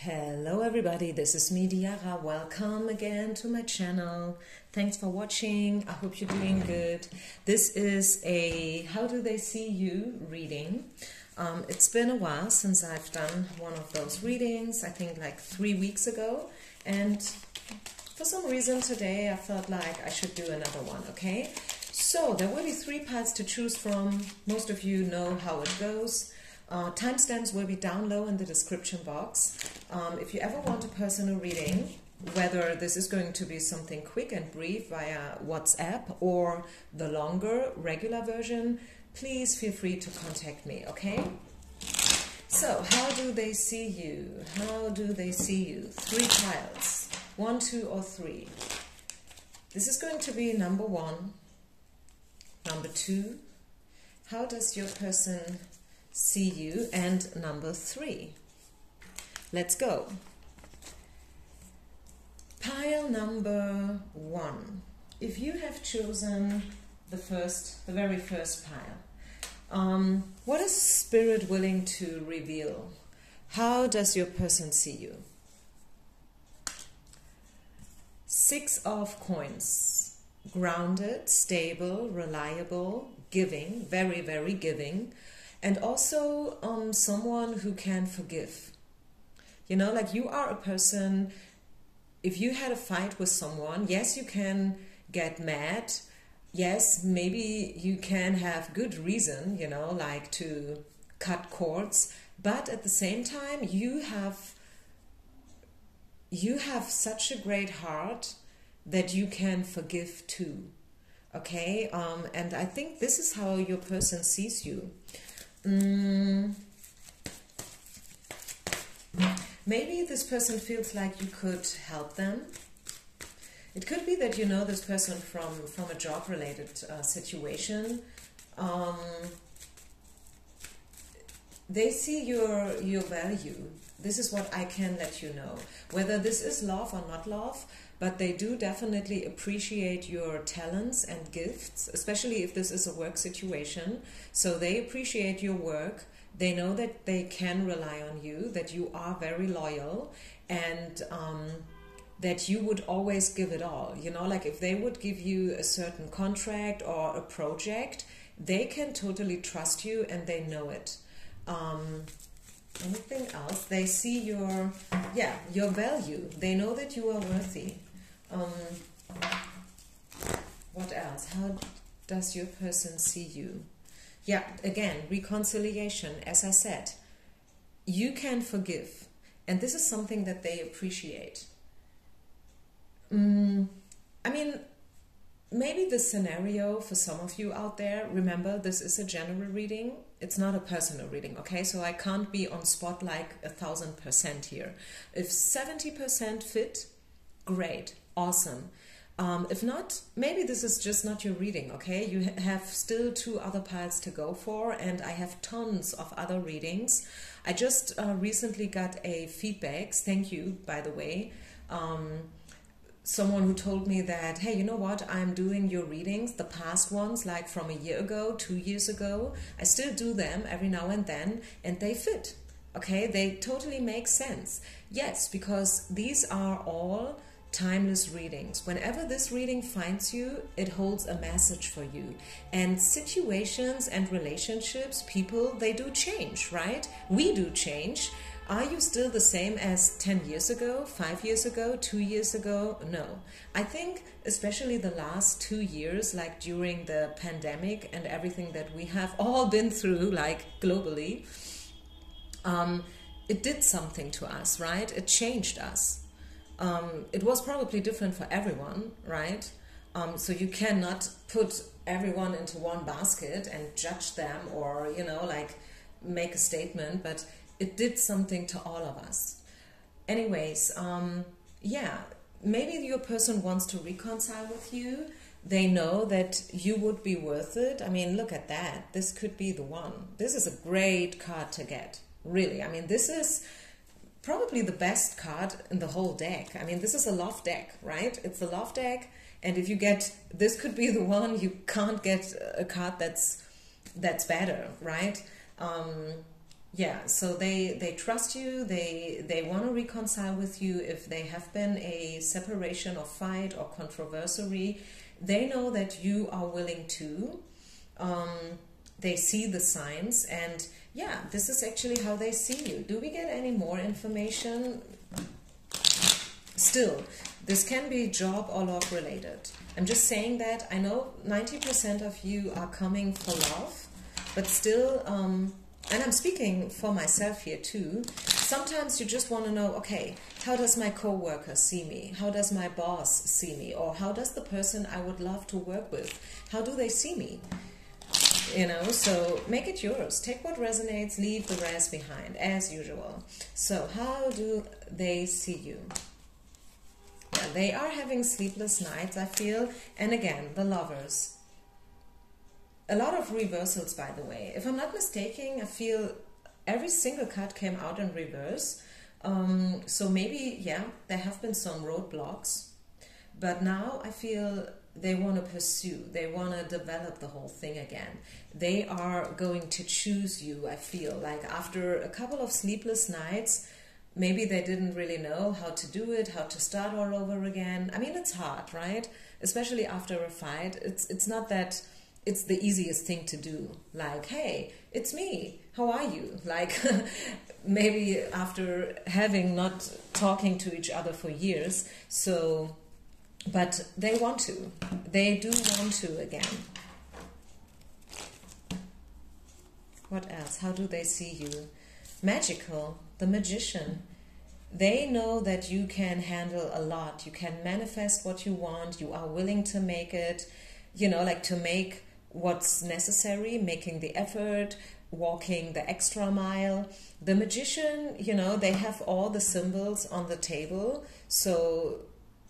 Hello everybody, this is me, Diara. Welcome again to my channel. Thanks for watching. I hope you're doing good. This is a How Do They See You reading. It's been a while since I've done one of those readings, I think like 3 weeks ago. And for some reason today I felt like I should do another one, okay? So there will be 3 parts to choose from. Most of you know how it goes. Timestamps will be down low in the description box. If you ever want a personal reading, whether this is going to be something quick and brief via WhatsApp or the longer regular version, please feel free to contact me, okay? So, how do they see you? How do they see you? 3 piles. 1, 2, or 3. This is going to be number 1. Number 2. How does your person see you? And number 3. Let's go. Pile number 1. If you have chosen the very first pile, what is Spirit willing to reveal? How does your person see you? 6 of coins. Grounded, stable, reliable, giving, very, very giving. And also someone who can forgive. You know, like you are a person, if you had a fight with someone, yes, you can get mad. Yes, maybe you can have good reason, you know, like to cut cords. But at the same time, you have such a great heart that you can forgive too. Okay? And I think this is how your person sees you. Maybe this person feels like you could help them. It could be that you know this person from a job-related situation. They see your value. This is what I can let you know. Whether this is love or not love, but they do definitely appreciate your talents and gifts, especially if this is a work situation. So they appreciate your work. They know that they can rely on you, that you are very loyal, and that you would always give it all. You know, like if they would give you a certain contract or a project, they can totally trust you and they know it. Anything else? They see your value. They know that you are worthy. What else? How does your person see you? Yeah, again, reconciliation. As I said, you can forgive. And this is something that they appreciate. I mean, maybe the scenario for some of you out there, remember, this is a general reading. It's not a personal reading, okay? So I can't be on spot like 1000% here. If 70% fit, great, awesome. If not, maybe this is just not your reading, okay? You have still 2 other piles to go for, and I have tons of other readings. I just recently got a feedback, thank you, by the way, someone who told me that, hey, you know what, I'm doing your readings, the past ones, like from a year ago, 2 years ago. I still do them every now and then, and they fit, okay? They totally make sense. Yes, because these are all timeless readings. Whenever this reading finds you, it holds a message for you. And situations and relationships, people, they do change, right? We do change. Are you still the same as 10 years ago, 5 years ago, 2 years ago? No. I think especially the last 2 years, like during the pandemic and everything that we have all been through, like globally, it did something to us, right? It changed us. It was probably different for everyone, right? So you cannot put everyone into one basket and judge them or, you know, like make a statement, but it did something to all of us. Anyways, yeah, maybe your person wants to reconcile with you. They know that you would be worth it. I mean, look at that. This could be the one. This is a great card to get, really. I mean, this is probably the best card in the whole deck. I mean, this is a love deck, right? It's a love deck, and if you get, this could be the one, you can't get a card that's better, right? Yeah, so they trust you, they want to reconcile with you if they have been a separation or fight or controversy. They know that you are willing to. They see the signs, and yeah, this is actually how they see you. Do we get any more information? Still, this can be job or love related. I'm just saying that I know 90% of you are coming for love, but still, and I'm speaking for myself here too, sometimes you just want to know, okay, how does my coworker see me? How does my boss see me? Or how does the person I would love to work with, how do they see me? You know, so make it yours. Take what resonates, leave the rest behind, as usual. So how do they see you? Yeah, they are having sleepless nights, I feel. And again, the lovers. A lot of reversals, by the way. If I'm not mistaken, I feel every single card came out in reverse. So maybe, yeah, there have been some roadblocks. But now I feel they want to pursue. They want to develop the whole thing again. They are going to choose you, I feel. Like after a couple of sleepless nights, maybe they didn't really know how to do it, how to start all over again. I mean, it's hard, right? Especially after a fight. It's not that it's the easiest thing to do. Like, hey, it's me. How are you? Like, maybe after having not talking to each other for years. So, but they want to. They do want to again. What else? How do they see you? Magical. The magician. They know that you can handle a lot. You can manifest what you want. You are willing to make it, you know, like to make what's necessary, making the effort, walking the extra mile. The magician, you know, they have all the symbols on the table. So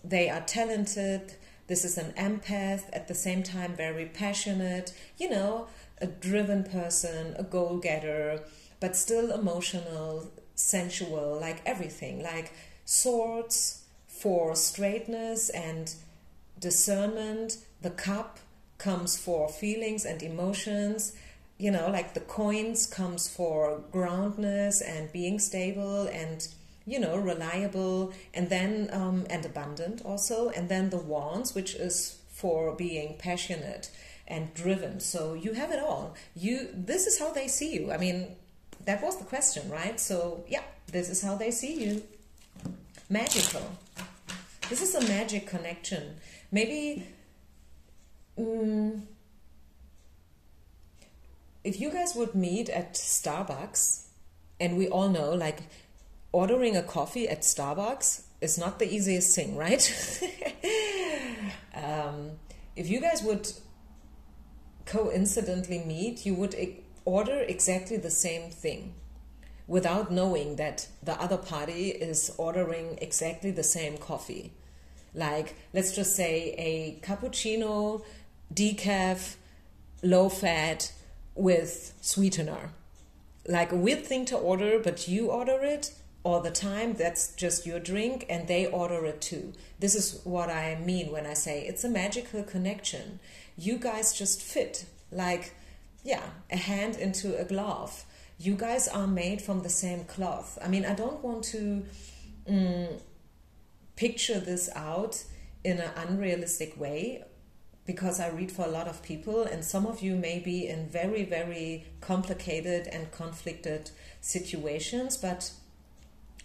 they are talented. This is an empath, at the same time very passionate, you know, a driven person, a goal-getter, but still emotional, sensual, like everything, like swords for straightness and discernment. The cup comes for feelings and emotions, you know, like the coins comes for groundness and being stable and, you know, reliable, and then and abundant also, and then the wands, which is for being passionate and driven. So you have it all. This is how they see you. I mean, that was the question, right? So yeah, this is how they see you. Magical. This is a magic connection. Maybe if you guys would meet at Starbucks, and we all know, like, ordering a coffee at Starbucks is not the easiest thing, right? If you guys would coincidentally meet, you would order exactly the same thing without knowing that the other party is ordering exactly the same coffee. Like, let's just say a cappuccino, decaf, low fat with sweetener. Like a weird thing to order, but you order it all the time. That's just your drink, and they order it too. This is what I mean when I say it's a magical connection. You guys just fit, like, yeah, a hand into a glove. You guys are made from the same cloth. I mean, I don't want to picture this out in an unrealistic way, because I read for a lot of people, and some of you may be in very, very complicated and conflicted situations, but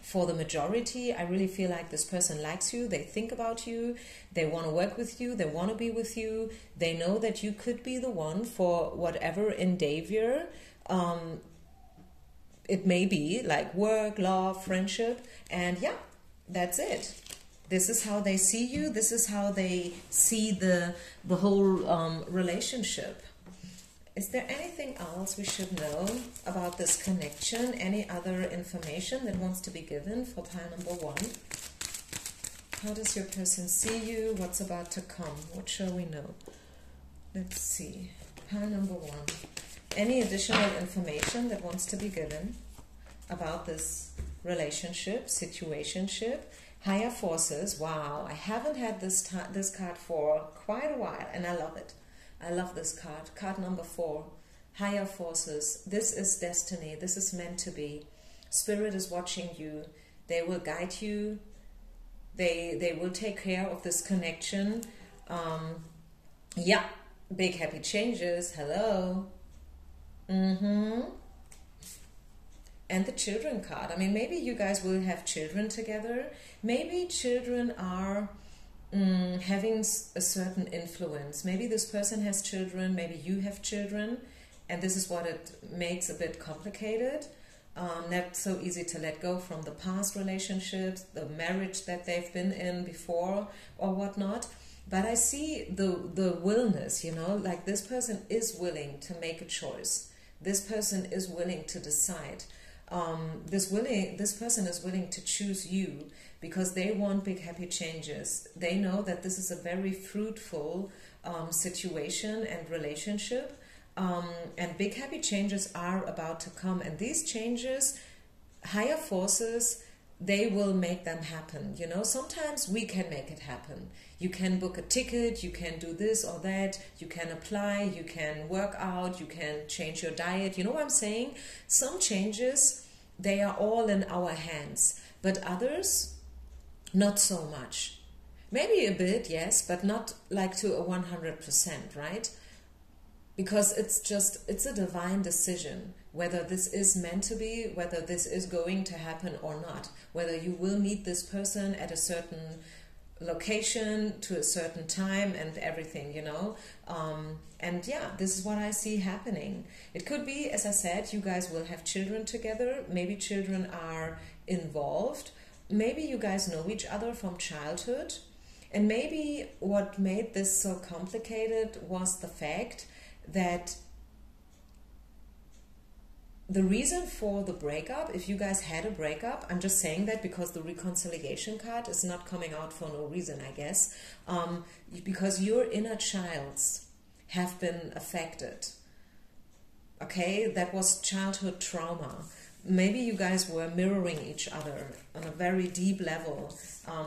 for the majority, I really feel like this person likes you, they think about you, they want to work with you, they want to be with you, they know that you could be the one for whatever endeavor it may be, like work, love, friendship, and yeah, that's it. This is how they see you, this is how they see the whole relationship. Is there anything else we should know about this connection? Any other information that wants to be given for pile number 1? How does your person see you? What's about to come? What shall we know? Let's see. Pile number 1. Any additional information that wants to be given about this relationship, situationship? Higher forces. Wow, I haven't had this card for quite a while, and I love it. I love this card. Card number 4. higher forces. This is destiny. This is meant to be. Spirit is watching you. They will guide you. They will take care of this connection. Yeah, big happy changes. Hello. And the children card. I mean, maybe you guys will have children together. Maybe children are having a certain influence. Maybe this person has children. Maybe you have children. And this is what it makes a bit complicated. Not so easy to let go from the past relationships, the marriage that they've been in before or whatnot. But I see the willness, you know, like this person is willing to make a choice. This person is willing to decide. This person is willing to choose you because they want big happy changes. They know that this is a very fruitful situation and relationship. And big happy changes are about to come. And these changes, higher forces, they will make them happen. You know, sometimes we can make it happen. You can book a ticket, you can do this or that, you can apply, you can work out, you can change your diet. You know what I'm saying? Some changes, they are all in our hands. But others, not so much. Maybe a bit, yes, but not like to a 100%, right? Because it's a divine decision whether this is meant to be, whether this is going to happen or not, whether you will meet this person at a certain location to a certain time and everything, you know. And yeah, this is what I see happening. It could be, as I said, you guys will have children together. Maybe children are involved. Maybe you guys know each other from childhood. And maybe what made this so complicated was the fact that the reason for the breakup, if you guys had a breakup, I'm just saying that because the reconciliation card is not coming out for no reason, I guess, because your inner childs have been affected. Okay, that was childhood trauma. Maybe you guys were mirroring each other on a very deep level,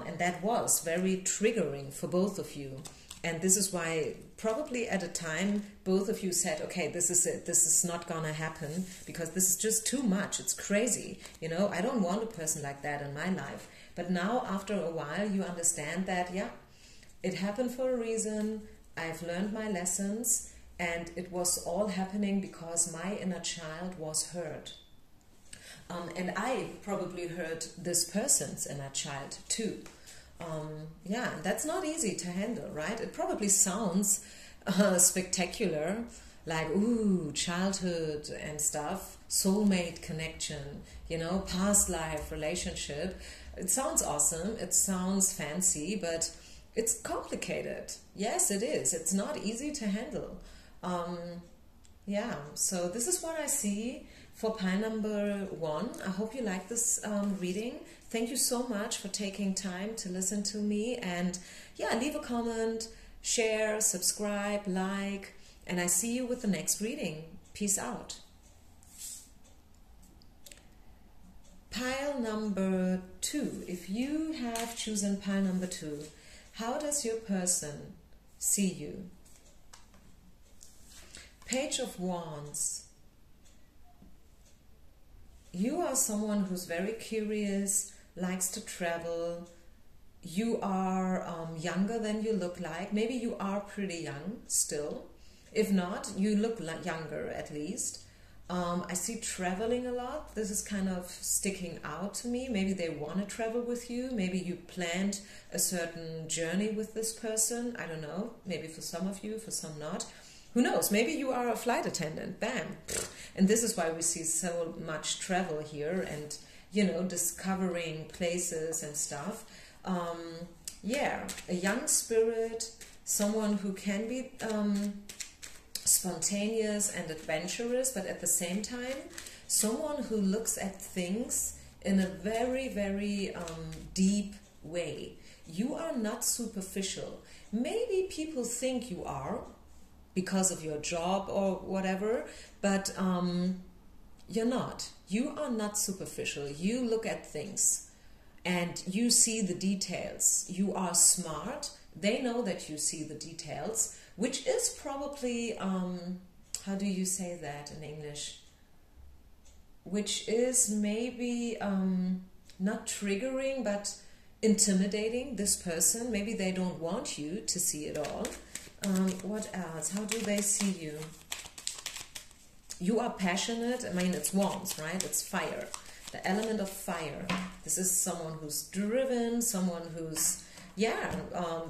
and that was very triggering for both of you. And this is why probably at a time both of you said, okay, this is it. This is not going to happen because this is just too much. It's crazy. You know, I don't want a person like that in my life. But now after a while you understand that, yeah, it happened for a reason. I've learned my lessons and it was all happening because my inner child was hurt. And I probably hurt this person's inner child too. Yeah, that's not easy to handle, right? It probably sounds spectacular, like, ooh, childhood and stuff, soulmate connection, you know, past life relationship. It sounds awesome, it sounds fancy, but it's complicated. Yes, it is. It's not easy to handle. Yeah, so this is what I see for pile number 1. I hope you like this reading. Thank you so much for taking time to listen to me. And yeah, leave a comment, share, subscribe, like, and I see you with the next reading. Peace out. Pile number 2. If you have chosen pile number 2, how does your person see you? Page of Wands. You are someone who's very curious, likes to travel. You are younger than you look like. Maybe you are pretty young still. If not, you look younger at least. I see traveling a lot. This is kind of sticking out to me. Maybe they want to travel with you. Maybe you planned a certain journey with this person. I don't know. Maybe for some of you, for some not. Who knows? Maybe you are a flight attendant. Bam. And this is why we see so much travel here and, you know, discovering places and stuff. Yeah, a young spirit, someone who can be spontaneous and adventurous, but at the same time, someone who looks at things in a very, very deep way. You are not superficial. Maybe people think you are because of your job or whatever, but you're not. You are not superficial. You look at things and you see the details. You are smart. They know that you see the details, which is probably how do you say that in English? Which is maybe not triggering, but intimidating this person. Maybe they don't want you to see it all. What else? How do they see you? You are passionate. I mean, it's wands, right? It's fire. The element of fire. This is someone who's driven, someone who's,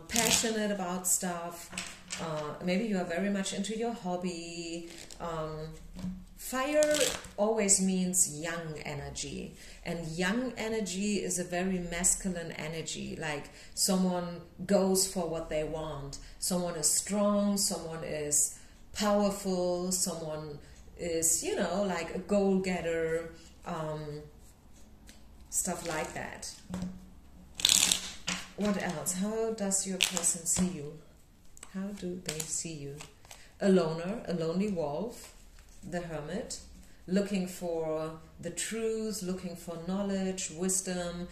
passionate about stuff. Maybe you are very much into your hobby. Fire always means young energy. And young energy is a very masculine energy. Like someone goes for what they want. Someone is strong, someone is powerful, someone is, like a goal-getter, stuff like that. What else? How does your person see you? How do they see you? A loner, a lonely wolf, the hermit, looking for the truth, looking for knowledge, wisdom,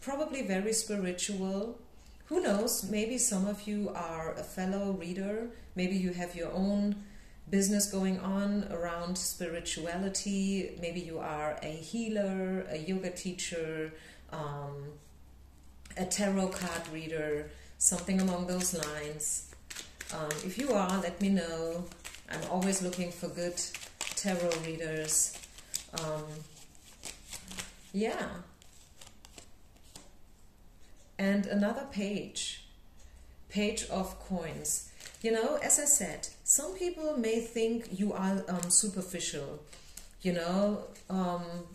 probably very spiritual. Who knows, maybe some of you are a fellow reader, maybe you have your own business going on around spirituality, maybe you are a healer, a yoga teacher, a tarot card reader, something along those lines. If you are, let me know. I'm always looking for good tarot readers. And another page of coins. As I said, some people may think you are superficial,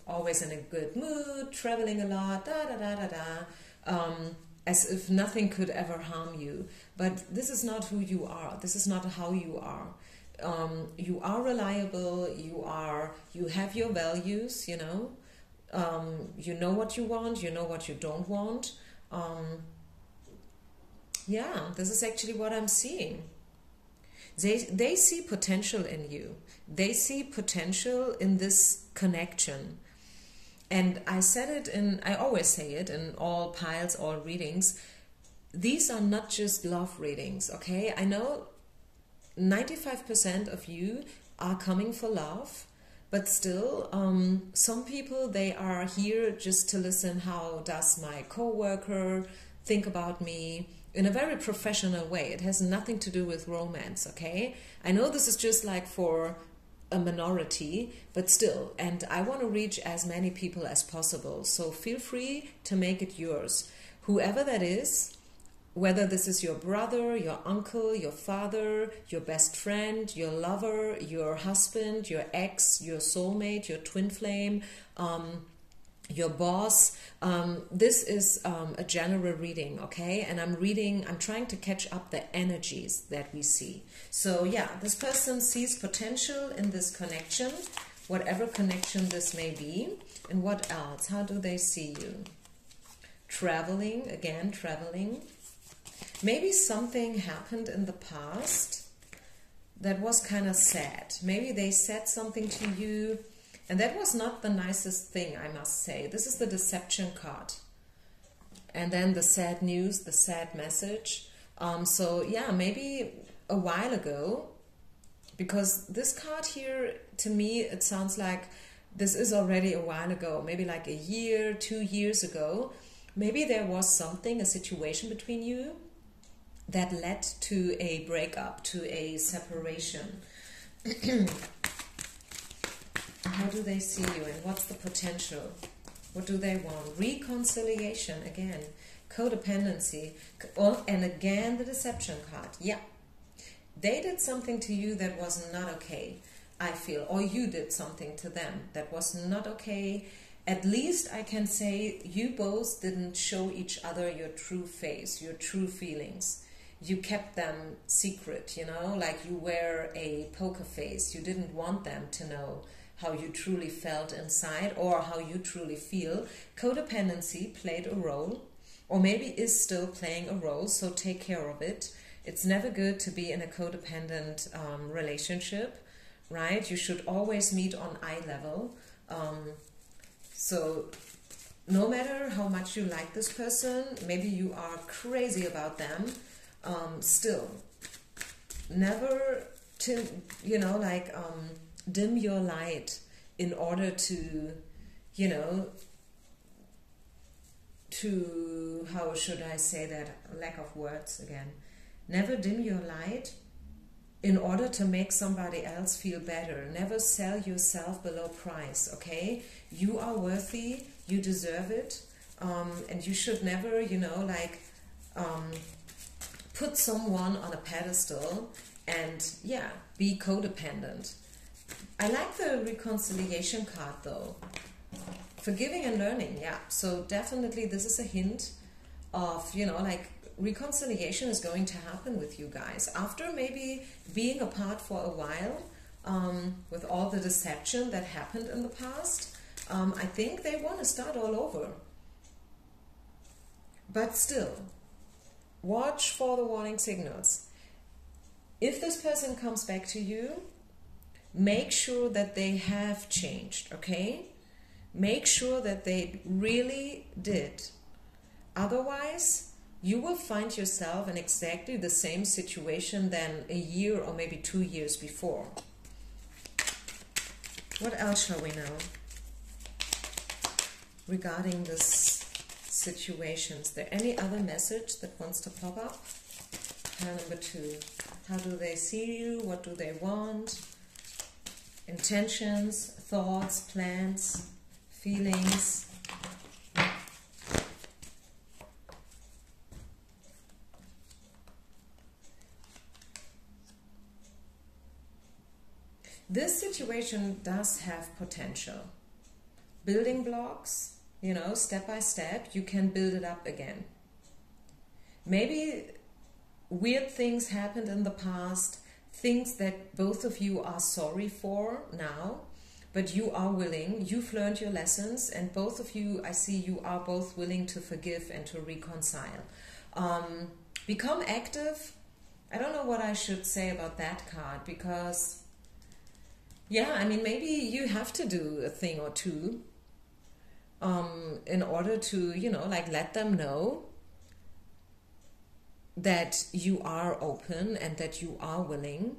always in a good mood, traveling a lot, as if nothing could ever harm you. But this is not who you are. This is not how you are. You are reliable. You have your values. You know what you want. You know what you don't want. This is actually what I'm seeing. They see potential in you. They see potential in this connection. And I always say it in all piles, all readings. These are not just love readings, okay? I know 95% of you are coming for love, but still, some people, they are here just to listen. How does my coworker think about me? In a very professional way. It has nothing to do with romance, okay? I know this is just like for a minority, but still, and I want to reach as many people as possible, so feel free to make it yours. Whoever that is, whether this is your brother, your uncle, your father, your best friend, your lover, your husband, your ex, your soulmate, your twin flame, your boss, this is a general reading, okay? And I'm trying to catch up the energies that we see. So this person sees potential in this connection, whatever connection this may be. And what else? How do they see you? Traveling, again, traveling. Maybe something happened in the past that was kind of sad. Maybe they said something to you, and that was not the nicest thing, I must say. This is the deception card. And then the sad news, the sad message. Maybe a while ago, because this card here, to me, it sounds like this is already a while ago, maybe like a year, 2 years ago. Maybe there was something, a situation between you that led to a breakup, to a separation. How do they see you, and what's the potential? What do they want? Reconciliation, again. Codependency. And again, the deception card. Yeah. They did something to you that was not okay, I feel. Or you did something to them that was not okay. At least I can say you both didn't show each other your true face, your true feelings. You kept them secret, like you wear a poker face. You didn't want them to know how you truly felt inside or how you truly feel. Codependency played a role, or maybe is still playing a role, so take care of it. It's never good to be in a codependent relationship, right? You should always meet on eye level. So no matter how much you like this person, maybe you are crazy about them, still, never to, you know, like dim your light in order to, you know, to, how should I say that, lack of words again, never dim your light in order to make somebody else feel better. Never sell yourself below price, okay? You are worthy, you deserve it, and you should never, you know, like put someone on a pedestal and, yeah, be codependent. I like the reconciliation card though. Forgiving and learning, yeah. So definitely this is a hint of, you know, like reconciliation is going to happen with you guys. After maybe being apart for a while, with all the deception that happened in the past, I think they want to start all over. But still, watch for the warning signals. If this person comes back to you, make sure that they have changed, okay? Make sure that they really did. Otherwise, you will find yourself in exactly the same situation than a year or maybe 2 years before. What else shall we know regarding this situation? Is there any other message that wants to pop up? Pile number 2. How do they see you? What do they want? Intentions, thoughts, plans, feelings. This situation does have potential. Building blocks, you know, step by step, you can build it up again. Maybe weird things happened in the past, things that both of you are sorry for now, but you are willing, you've learned your lessons, and both of you, I see you are both willing to forgive and to reconcile. Become active. I don't know what I should say about that card, because, yeah, I mean, maybe you have to do a thing or two in order to, you know, like let them know that you are open and that you are willing.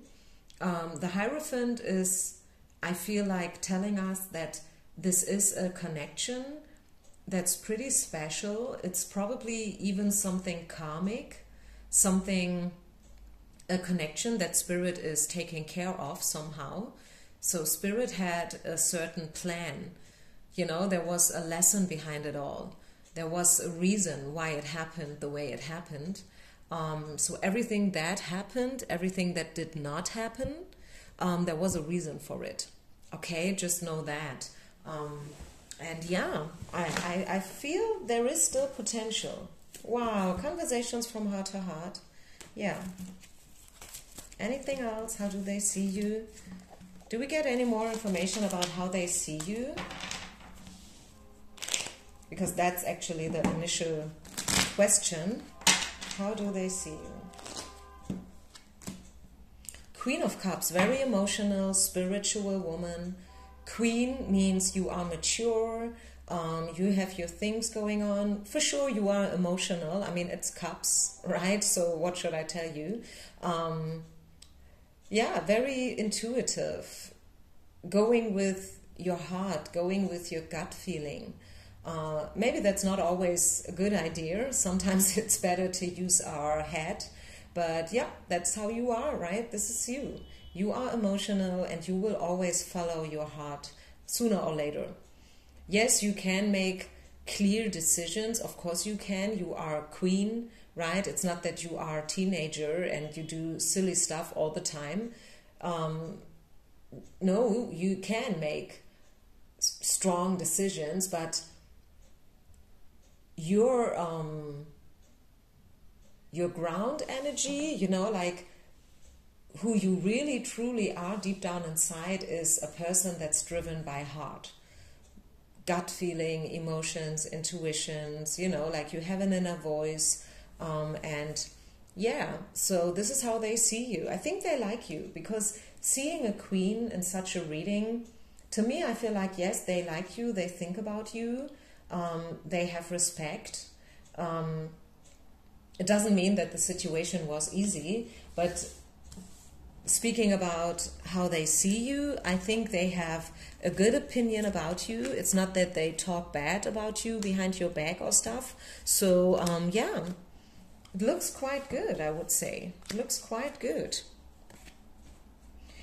The Hierophant is, I feel like, telling us that this is a connection that's pretty special. It's probably even something karmic, something, a connection that Spirit is taking care of somehow. So Spirit had a certain plan. You know, there was a lesson behind it all. There was a reason why it happened the way it happened. So everything that happened, everything that did not happen, there was a reason for it. Okay, just know that. And yeah, I feel there is still potential. Wow, conversations from heart to heart. Yeah. Anything else? How do they see you? Do we get any more information about how they see you? Because that's actually the initial question. How do they see you? Queen of Cups, very emotional, spiritual woman. Queen means you are mature, you have your things going on. For sure you are emotional. I mean, it's cups, right? So what should I tell you? Yeah, very intuitive. Going with your heart, going with your gut feeling. Maybe that's not always a good idea. Sometimes it's better to use our head. But yeah, that's how you are, right? This is you. You are emotional and you will always follow your heart sooner or later. Yes, you can make clear decisions. Of course you can. You are a queen, right? It's not that you are a teenager and you do silly stuff all the time. No, you can make strong decisions, but your ground energy, you know, like who you really truly are deep down inside is a person that's driven by heart, gut feeling, emotions, intuitions, you know, like you have an inner voice, and yeah, so this is how they see you. I think they like you, because seeing a queen in such a reading, to me, I feel like, yes, they like you, they think about you, they have respect. It doesn't mean that the situation was easy, but speaking about how they see you, I think they have a good opinion about you. It's not that they talk bad about you behind your back or stuff. So, yeah, it looks quite good, I would say. It looks quite good.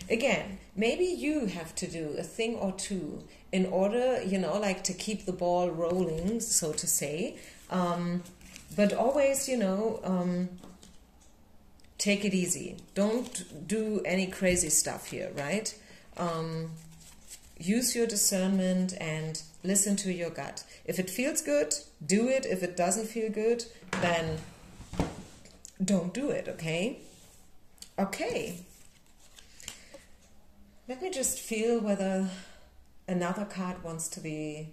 Again, maybe you have to do a thing or two in order, you know, like to keep the ball rolling, so to say. But always, you know, take it easy. Don't do any crazy stuff here, right? Use your discernment and listen to your gut. If it feels good, do it. If it doesn't feel good, then don't do it, okay? Okay. Let me just feel whether another card wants to be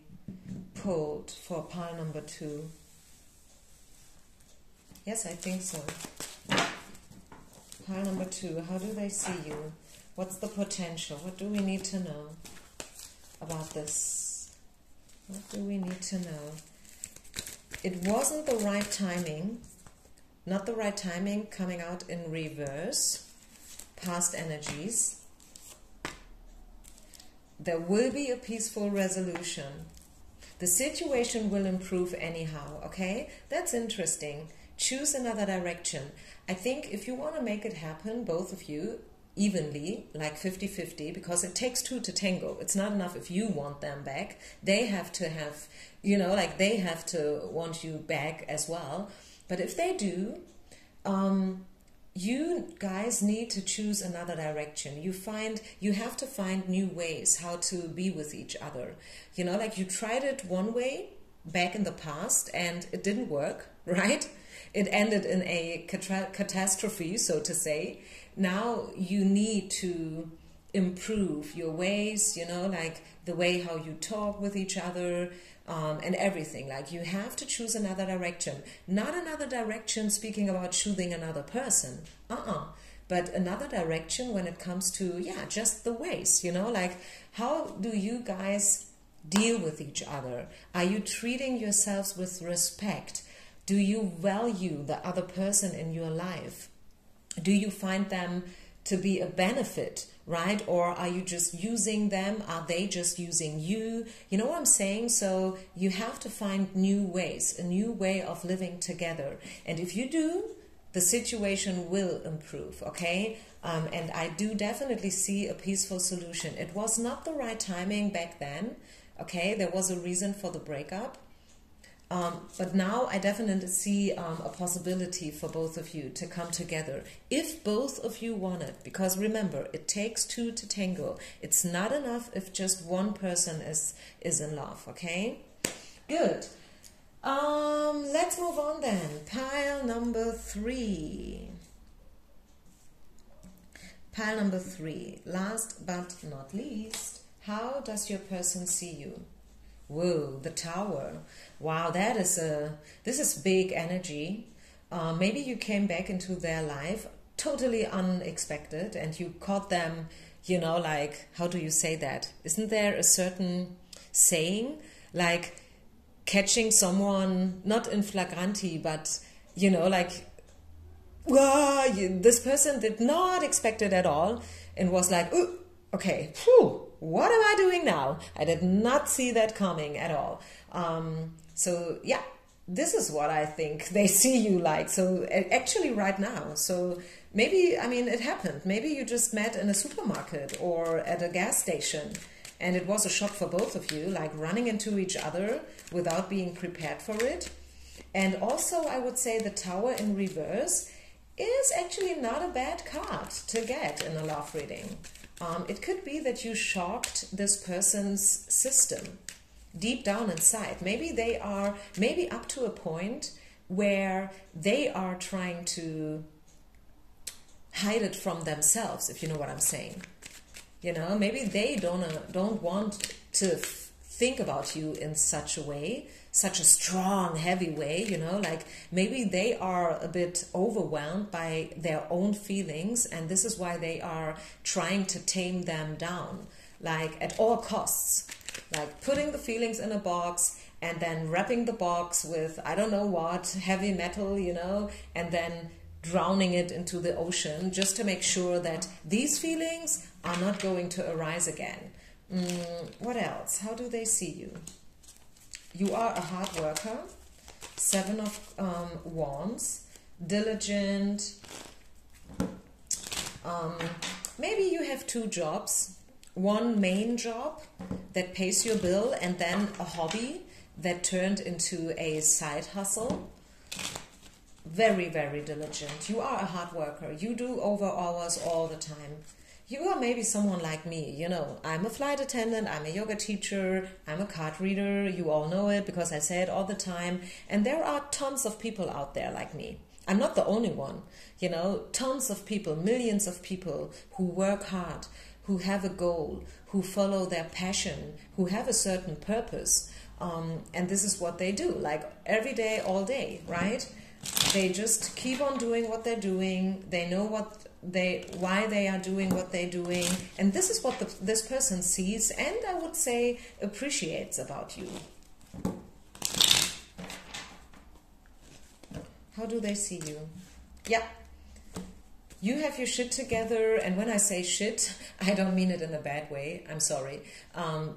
pulled for pile number 2. Yes, I think so. Pile number 2, how do they see you? What's the potential? What do we need to know about this? What do we need to know? It wasn't the right timing. Not the right timing, coming out in reverse. Past energies. There will be a peaceful resolution. The situation will improve anyhow, okay? That's interesting. Choose another direction. I think if you want to make it happen, both of you, evenly, like 50-50, because it takes two to tango. It's not enough if you want them back. They have to have, you know, like they have to want you back as well. But if they do, you guys need to choose another direction. You have to find new ways how to be with each other. You know, like you tried it one way back in the past and it didn't work, right? It ended in a catastrophe, so to say. Now you need to improve your ways, you know, like the way how you talk with each other, and everything. Like you have to choose another direction. Not another direction speaking about choosing another person. But another direction when it comes to, yeah, just the ways, you know, like how do you guys deal with each other? Are you treating yourselves with respect? Do you value the other person in your life? Do you find them to be a benefit, right? Or are you just using them? Are they just using you? You know what I'm saying? So you have to find new ways, a new way of living together. And if you do, the situation will improve, okay? And I do definitely see a peaceful solution. It was not the right timing back then, okay? There was a reason for the breakup. But now I definitely see a possibility for both of you to come together if both of you want it. Because remember, it takes two to tango. It's not enough if just one person is in love, okay? Good. Let's move on then. Pile number 3. Pile number 3. Last but not least, how does your person see you? Whoa, the Tower. Wow, this is big energy. Maybe you came back into their life totally unexpected and you caught them, you know, like, how do you say that? Isn't there a certain saying? Like catching someone, not in flagranti, but, you know, like, wow, this person did not expect it at all and was like, ooh, okay, phew. What am I doing now? I did not see that coming at all. So yeah, this is what I think they see you like. So actually right now. So maybe, I mean, it happened. Maybe you just met in a supermarket or at a gas station and it was a shock for both of you, like running into each other without being prepared for it. And also I would say the Tower in reverse is actually not a bad card to get in a love reading. It could be that you shocked this person's system deep down inside. Maybe they are, maybe up to a point where they are trying to hide it from themselves, if you know what I'm saying. You know, maybe they don't want to think about you in such a way, such a strong, heavy way, you know, like maybe they are a bit overwhelmed by their own feelings and this is why they are trying to tame them down, like at all costs, like putting the feelings in a box and then wrapping the box with, I don't know what, heavy metal, you know, and then drowning it into the ocean just to make sure that these feelings are not going to arise again. What else? How do they see you? You are a hard worker, 7 of Wands, diligent. Maybe you have 2 jobs, one main job that pays your bill and then a hobby that turned into a side hustle. Very, very diligent. You are a hard worker. You do over hours all the time. You are maybe someone like me, you know. I'm a flight attendant, I'm a yoga teacher, I'm a card reader. You all know it because I say it all the time. And there are tons of people out there like me. I'm not the only one, you know. Tons of people, millions of people who work hard, who have a goal, who follow their passion, who have a certain purpose. And this is what they do, like every day, all day, right? They just keep on doing what they're doing. They know why they are doing what they're doing. And this is what this person sees and I would say appreciates about you. How do they see you? Yeah. You have your shit together, and when I say shit, I don't mean it in a bad way, I'm sorry.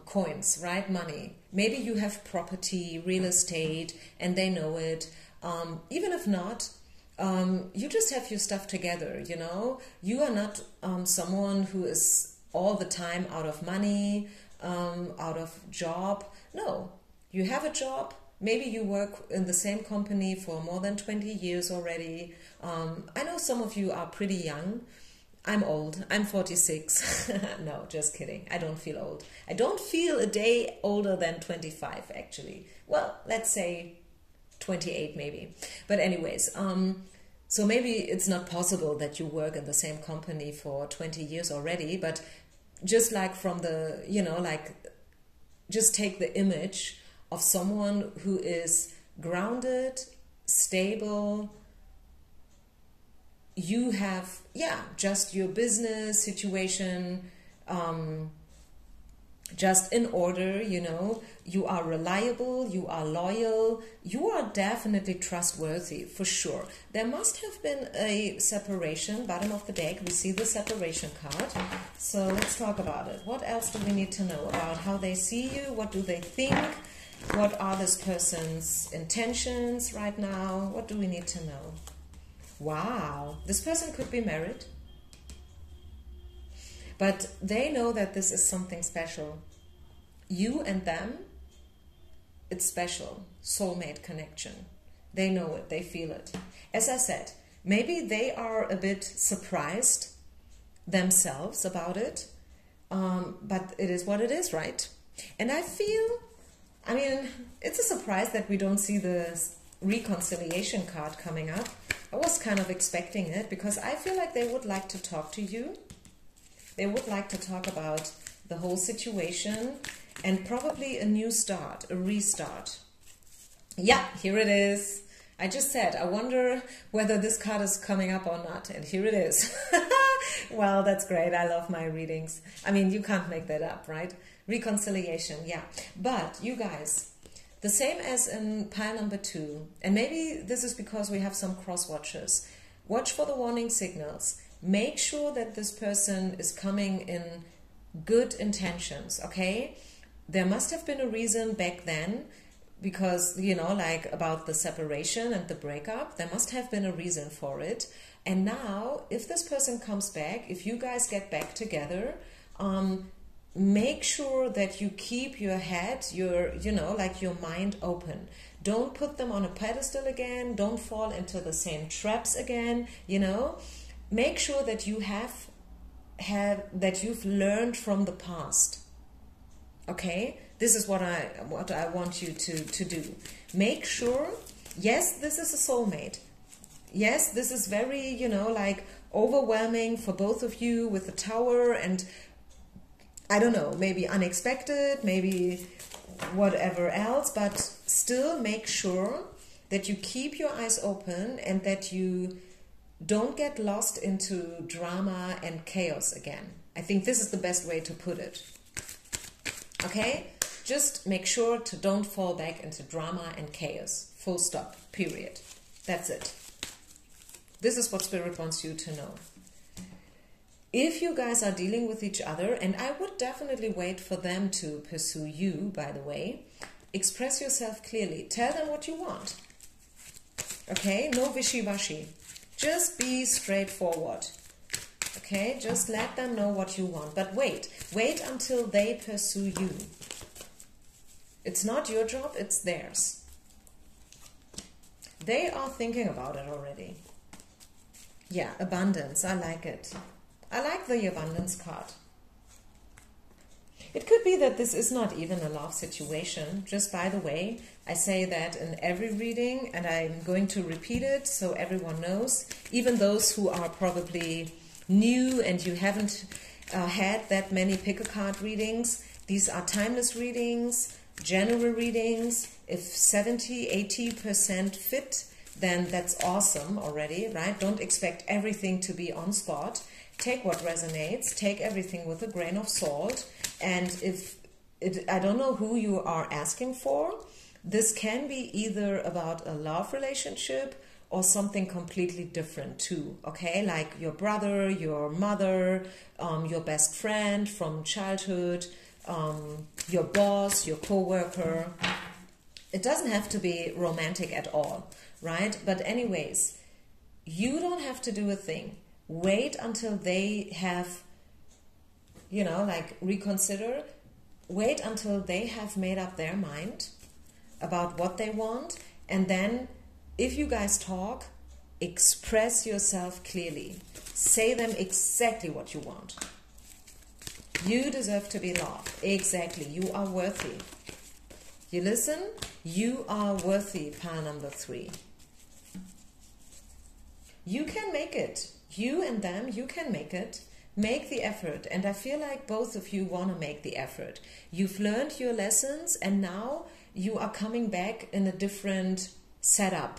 Coins, right? Money. Maybe you have property, real estate, and they know it. Even if not, you just have your stuff together, you know? You are not someone who is all the time out of money, out of job. No, you have a job. Maybe you work in the same company for more than 20 years already. I know some of you are pretty young. I'm old. I'm 46. No, just kidding. I don't feel old. I don't feel a day older than 25, actually. Well, let's say 28 maybe. But anyways, so maybe it's not possible that you work in the same company for 20 years already, but just like from the, you know, like just take the image of someone who is grounded, stable. You have, yeah, just your business situation just in order, you know. You are reliable, you are loyal, you are definitely trustworthy, for sure. There must have been a separation, bottom of the deck, we see the separation card. So let's talk about it. What else do we need to know about how they see you? What do they think? What are this person's intentions right now? What do we need to know? Wow, this person could be married. But they know that this is something special. You and them, it's special. Soulmate connection. They know it, they feel it. As I said, maybe they are a bit surprised themselves about it. But it is what it is, right? And I feel, I mean, it's a surprise that we don't see the reconciliation card coming up. I was kind of expecting it because I feel like they would like to talk to you. They would like to talk about the whole situation and probably a new start, a restart. Yeah, here it is. I just said, I wonder whether this card is coming up or not. And here it is. Well, that's great. I love my readings. I mean, you can't make that up, right? Reconciliation, yeah. But you guys, the same as in pile number 2, and maybe this is because we have some cross watchers. Watch for the warning signals. Make sure that this person is coming in good intentions, okay? There must have been a reason back then because, you know, like about the separation and the breakup, there must have been a reason for it. And now, if this person comes back, if you guys get back together, make sure that you keep your head, your, you know, like your mind open. Don't put them on a pedestal again. Don't fall into the same traps again, you know. Make sure that you that you've learned from the past. Okay? This is what I want you to do. Make sure, yes, this is a soulmate. Yes, this is very, you know, like overwhelming for both of you with the Tower and I don't know, maybe unexpected, maybe whatever else, but still make sure that you keep your eyes open and that you don't get lost into drama and chaos again. I think this is the best way to put it. Okay? Just make sure to don't fall back into drama and chaos. Full stop. Period. That's it. This is what Spirit wants you to know. If you guys are dealing with each other, and I would definitely wait for them to pursue you, by the way, express yourself clearly. Tell them what you want. Okay? No wishy-washy. Just be straightforward. Okay? Just let them know what you want. But wait. Wait until they pursue you. It's not your job, it's theirs. They are thinking about it already. Yeah, abundance. I like it. I like the abundance card. It could be that this is not even a love situation. Just by the way, I say that in every reading, and I'm going to repeat it so everyone knows, even those who are probably new and you haven't had that many pick-a-card readings. These are timeless readings, general readings. If 70-80% fit, then that's awesome already, right? Don't expect everything to be on spot. Take what resonates, take everything with a grain of salt, and I don't know who you are asking for, this can be either about a love relationship or something completely different too, okay? Like your brother, your mother, your best friend from childhood, your boss, your co-worker. It doesn't have to be romantic at all, right? But anyways, you don't have to do a thing. Wait until they have, reconsider. Wait until they have made up their mind about what they want. And then, if you guys talk, express yourself clearly. Say them exactly what you want. You deserve to be loved. Exactly. You are worthy. You listen? You are worthy, pile number 3. You can make it. You and them, you can make it. Make the effort. And I feel like both of you want to make the effort. You've learned your lessons and now you are coming back in a different setup,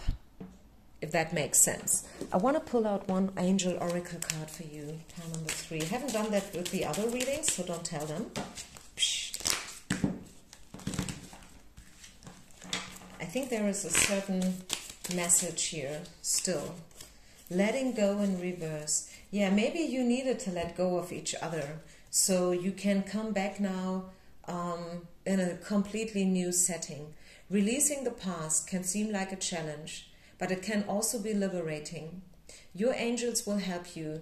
if that makes sense. I want to pull out one Angel Oracle card for you, pile number 3. I haven't done that with the other readings, so don't tell them. I think there is a certain message here still. Letting go in reverse. Yeah, maybe you needed to let go of each other so you can come back now in a completely new setting. Releasing the past can seem like a challenge, but it can also be liberating. Your angels will help you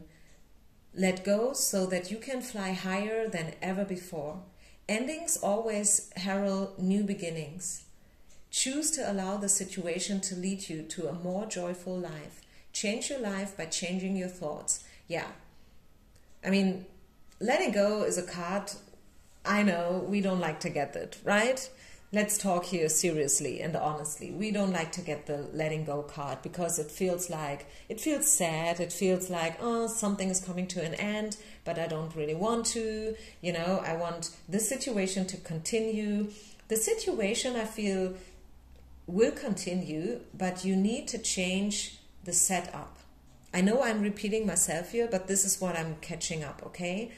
let go so that you can fly higher than ever before. Endings always herald new beginnings. Choose to allow the situation to lead you to a more joyful life. Change your life by changing your thoughts. Yeah. I mean, letting go is a card. I know we don't like to get it, right? Let's talk here seriously and honestly. We don't like to get the letting go card because it feels sad. It feels like, oh, something is coming to an end, but I don't really want to. I want this situation to continue. The situation, I feel, will continue, but you need to change the setup. I know I'm repeating myself here, but this is what I'm catching up, okay?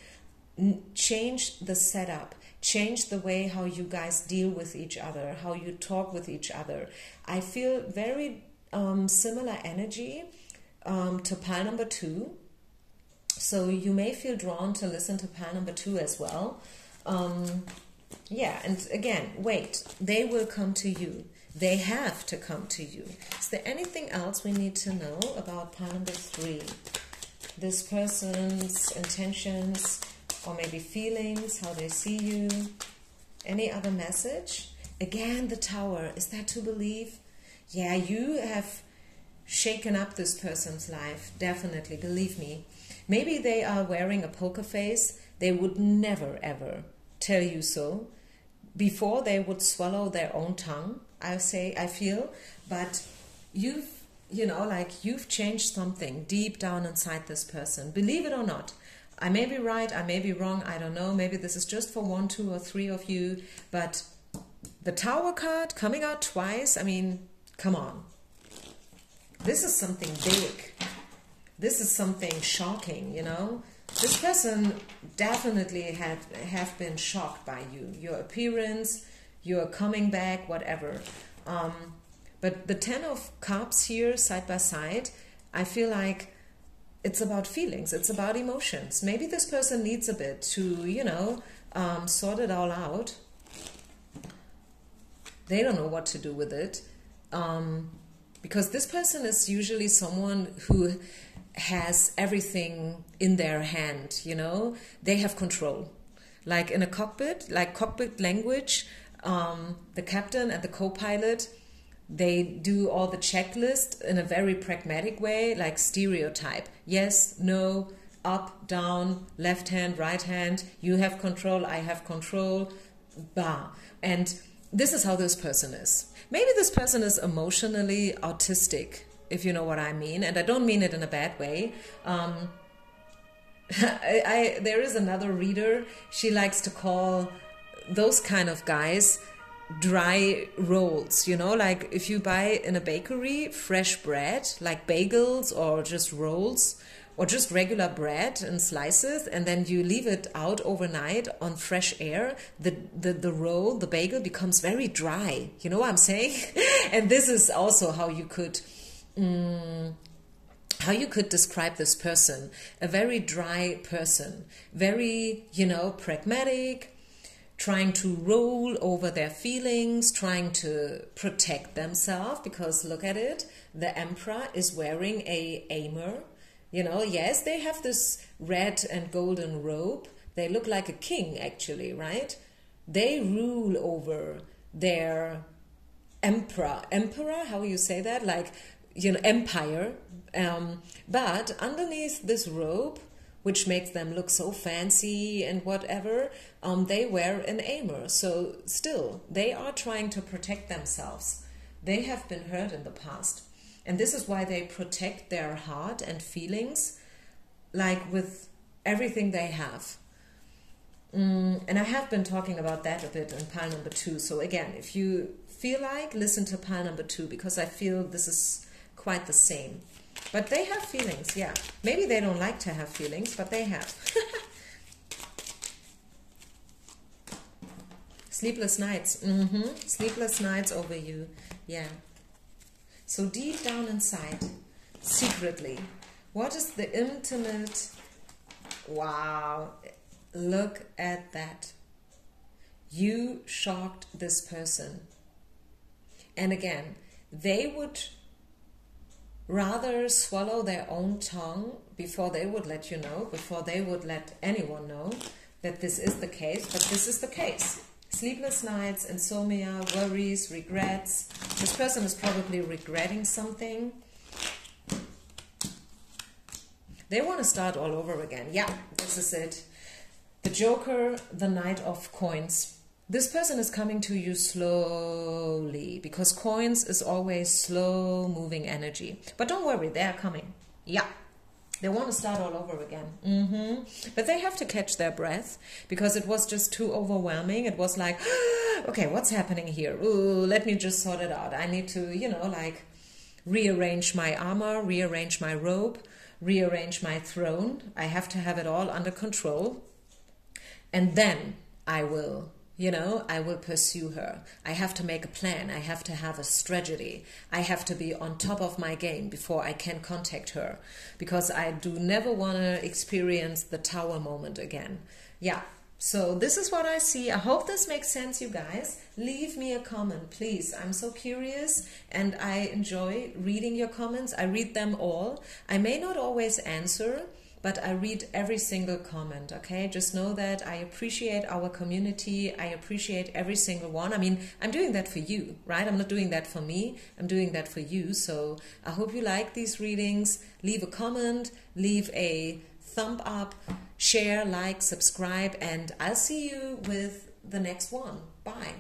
Change the setup. Change the way how you guys deal with each other, how you talk with each other. I feel very similar energy to pile number 2. So you may feel drawn to listen to pile number 2 as well. Yeah, and again, wait. They will come to you. They have to come to you. Is there anything else we need to know about pile number 3? This person's intentions or maybe feelings, how they see you. Any other message? Again, the Tower. Is that to believe? Yeah, you have shaken up this person's life. Definitely, believe me. Maybe they are wearing a poker face. They would never, ever tell you so. Before they would swallow their own tongue, I feel, but you've changed something deep down inside this person. Believe it or not. I may be right, I may be wrong, I don't know. Maybe this is just for 1, 2, or 3 of you, but the Tower card coming out twice, I mean, come on. This is something big. This is something shocking, This person definitely have been shocked by you, your appearance, your coming back, whatever. But the 10 of Cups here, side by side, I feel like it's about feelings, it's about emotions. Maybe this person needs a bit to, you know, sort it all out. They don't know what to do with it. Because this person is usually someone who has everything in their hand, you know. They have control. Like in a cockpit, like cockpit language, the captain and the co-pilot, they do all the checklist in a very pragmatic way, like stereotype. Yes, no, up, down, left hand, right hand. You have control, I have control. Bah. And this is how this person is. Maybe this person is emotionally autistic, if you know what I mean. And I don't mean it in a bad way. There is another reader, she likes to call those kind of guys dry rolls, you know, like if you buy in a bakery fresh bread, like bagels or just rolls or just regular bread in slices, and then you leave it out overnight on fresh air, the roll, the bagel becomes very dry, you know what I'm saying? And this is also how you could describe this person, a very dry person, very, you know, pragmatic, trying to roll over their feelings, trying to protect themselves, because look at it, the emperor is wearing a armor, you know, yes, they have this red and golden robe, they look like a king actually, right? They rule over their emperor, how you say that, like, you know, empire, but underneath this robe, which makes them look so fancy and whatever, they wear an armor. So still, they are trying to protect themselves. They have been hurt in the past. And this is why they protect their heart and feelings, like with everything they have. And I have been talking about that a bit in pile number 2. So again, if you feel like, listen to pile number 2, because I feel this is quite the same. But they have feelings, yeah. Maybe they don't like to have feelings, but they have. Sleepless nights. Sleepless nights over you. Yeah. So deep down inside, secretly, what is the intimate... Wow. Look at that. You shocked this person. And again, they would rather swallow their own tongue before they would let you know, before they would let anyone know that this is the case, but this is the case. Sleepless nights, insomnia, worries, regrets. This person is probably regretting something. They want to start all over again. Yeah, this is it. The Joker, the Knight of Coins. This person is coming to you slowly, because coins is always slow moving energy. But don't worry, they are coming. Yeah, they want to start all over again. But they have to catch their breath, because it was just too overwhelming. It was like, okay, what's happening here? Ooh, let me just sort it out. I need to, you know, like rearrange my armor, rearrange my robe, rearrange my throne. I have to have it all under control. And then I will... You know, I will pursue her. I have to make a plan. I have to have a strategy. I have to be on top of my game before I can contact her. Because I do never want to experience the tower moment again. Yeah, so this is what I see. I hope this makes sense, you guys. Leave me a comment, please. I'm so curious and I enjoy reading your comments. I read them all. I may not always answer, but I read every single comment, okay? Just know that I appreciate our community. I appreciate every single one. I mean, I'm doing that for you, right? I'm not doing that for me. I'm doing that for you. So I hope you like these readings. Leave a comment, leave a thumb up, share, like, subscribe, and I'll see you with the next one. Bye.